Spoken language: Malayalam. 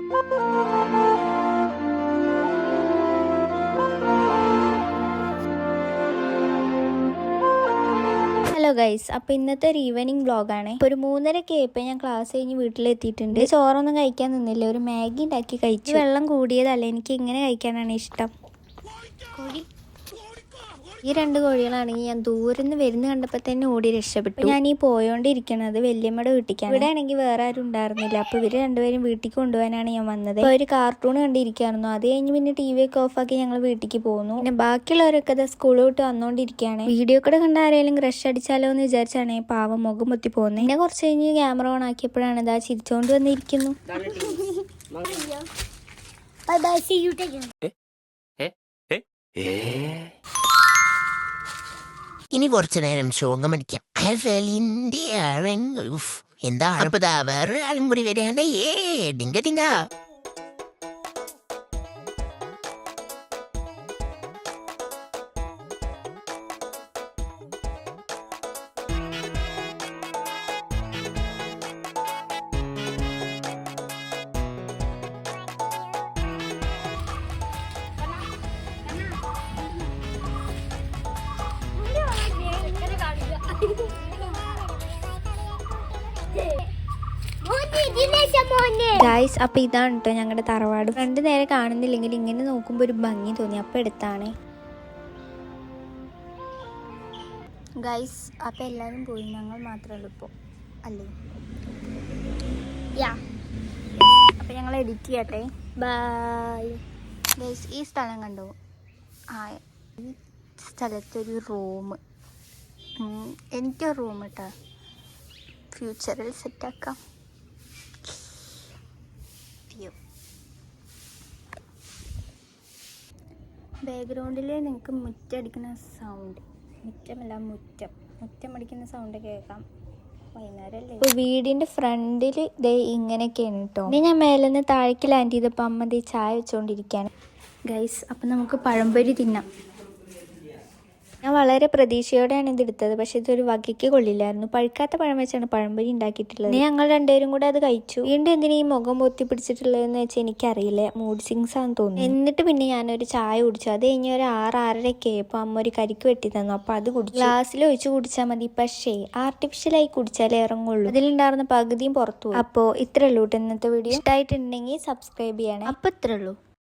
ഹലോ ഗൈസ്, അപ്പോൾ ഇന്നത്തെ ഒരു ഈവനിങ് വ്ളോഗാണ്. ഇപ്പോൾ ഒരു 3:30 ആയപ്പോൾ ഞാൻ ക്ലാസ് കഴിഞ്ഞ് വീട്ടിലെത്തിയിട്ടുണ്ട്. ചോറൊന്നും കഴിക്കാൻ നിന്നില്ല, ഒരു മാഗി ഉണ്ടാക്കി കഴിച്ചു. വെള്ളം കൂടിയതല്ല, എനിക്ക് ഇങ്ങനെ കഴിക്കാനാണ് ഇഷ്ടം. ഈ 2 കോഴികളാണെങ്കിൽ ഞാൻ ദൂരെ നിന്ന് വരുന്ന കണ്ടപ്പോൾ തന്നെ ഓടി രക്ഷപ്പെട്ടു. ഞാൻ ഈ പോയോണ്ടിരിക്കണത് വല്യമ്മയുടെ വീട്ടിലേക്കാണ്. ഇവിടെ ആണെങ്കിൽ വേറെ ആരും ഉണ്ടായിരുന്നില്ല. അപ്പോൾ ഇവർ രണ്ടുപേരും വീട്ടിലേക്ക് കൊണ്ടുപോകാനാണ് ഞാൻ വന്നത്. അപ്പോൾ ഒരു കാർട്ടൂൺ കണ്ടിരിക്കായിരുന്നു. അത് കഴിഞ്ഞ് പിന്നെ TV ഒക്കെ ഓഫാക്കി ഞങ്ങൾ വീട്ടിലേക്ക് പോകുന്നു. പിന്നെ ബാക്കിയുള്ളവരൊക്കെ അത് സ്കൂൾ വിട്ട് വന്നുകൊണ്ടിരിക്കുകയാണ്. വീഡിയോ കൂടെ കണ്ട ആരെങ്കിലും ക്രഷ് അടിച്ചാലോ എന്ന് വിചാരിച്ചാണ് പാവം മുഖം പൊത്തി പോകുന്നത്. പിന്നെ കുറച്ച് കഴിഞ്ഞ് ക്യാമറ ഓൺ ആക്കിയപ്പോഴാണ് ഇതാ ചിരിച്ചുകൊണ്ട് വന്നിരിക്കുന്നു. ഇനി കുറച്ചു നേരം ശോകമടിക്കാം. എന്താ വേറൊരാളും കൂടി വരികയാണ്. ഡിങ്ക ഡിങ്ക. ഗൈസ്, അപ്പോൾ ഇതാണ് കേട്ടോ ഞങ്ങളുടെ തറവാട്. ഫ്രണ്ട് നേരെ കാണുന്നില്ലെങ്കിൽ ഇങ്ങനെ നോക്കുമ്പോൾ ഒരു ഭംഗി തോന്നി, അപ്പോൾ എടുത്താണ്. ഗൈസ്, അപ്പോൾ എല്ലാവരും പോയി, ഞങ്ങൾ മാത്രമേ ഉള്ളൂ ഇപ്പോൾ, അല്ലേ? അപ്പോൾ ഞങ്ങൾ എഡിറ്റ് ചെയ്യട്ടെ. Bye guys. ഈ സ്ഥലം കണ്ടോ? ഈ സ്ഥലത്തൊരു റൂം, എനിക്കൊരു റൂം കേട്ടോ, ഫ്യൂച്ചറിൽ സെറ്റാക്കാം. ബാക്ക്ഗ്രൗണ്ടിൽ നിങ്ങൾക്ക് മുറ്റടിക്കുന്ന സൗണ്ട്, മുറ്റം അടിക്കുന്ന സൗണ്ട് കേൾക്കാം. വൈകുന്നേരമല്ലേ. ഇപ്പോൾ വീടിൻ്റെ ഫ്രണ്ടിൽ ദേ ഇങ്ങനെയൊക്കെയാണ് കേട്ടോ. ഇനി ഞാൻ മേലെ നിന്ന് താഴേക്ക് ലാൻഡ് ചെയ്തപ്പോൾ അമ്മ ദേ ചായ വെച്ചുകൊണ്ടിരിക്കുകയാണ്. ഗൈസ്, അപ്പം നമുക്ക് പഴംപൊരി തിന്നാം. ഞാൻ വളരെ പ്രതീക്ഷയോടെയാണ് ഇതെടുത്തത്, പക്ഷെ ഇതൊരു വകയ്ക്ക് കൊള്ളില്ലായിരുന്നു. പഴുക്കാത്ത പഴം വെച്ചാണ് പഴംപൊരി ഉണ്ടാക്കിയിട്ടുള്ളത്. ഞങ്ങൾ രണ്ടുപേരും കൂടെ അത് കഴിച്ചു. വീണ്ടും എന്തിനാ ഈ മുഖം പൊത്തി പിടിച്ചിട്ടുള്ളതെന്ന് വെച്ചാൽ എനിക്കറിയില്ല, മൂഡ് സിങ്സ് ആണെന്ന് തോന്നുന്നു. എന്നിട്ട് പിന്നെ ഞാനൊരു ചായ കുടിച്ചു. അത് കഴിഞ്ഞ് ഒരു 6-6:30 ആയപ്പോൾ അമ്മ ഒരു കരിക്ക് വെട്ടി തന്നു, അപ്പോൾ അത് കുടിച്ചു. ഗ്ലാസ്സിൽ ഒഴിച്ച് കുടിച്ചാൽ മതി, പക്ഷേ ആർട്ടിഫിഷ്യലായി കുടിച്ചാലേ ഇറങ്ങുള്ളൂ. അതിലുണ്ടായിരുന്ന പകുതിയും പുറത്തു പോയി. അപ്പോൾ ഇത്രയേ ഉള്ളൂ ഇന്നത്തെ വീഡിയോ. ഇഷ്ടമായിട്ടുണ്ടെങ്കിൽ സബ്സ്ക്രൈബ് ചെയ്യണേ. അപ്പോൾ ഇത്രയേ ഉള്ളൂ.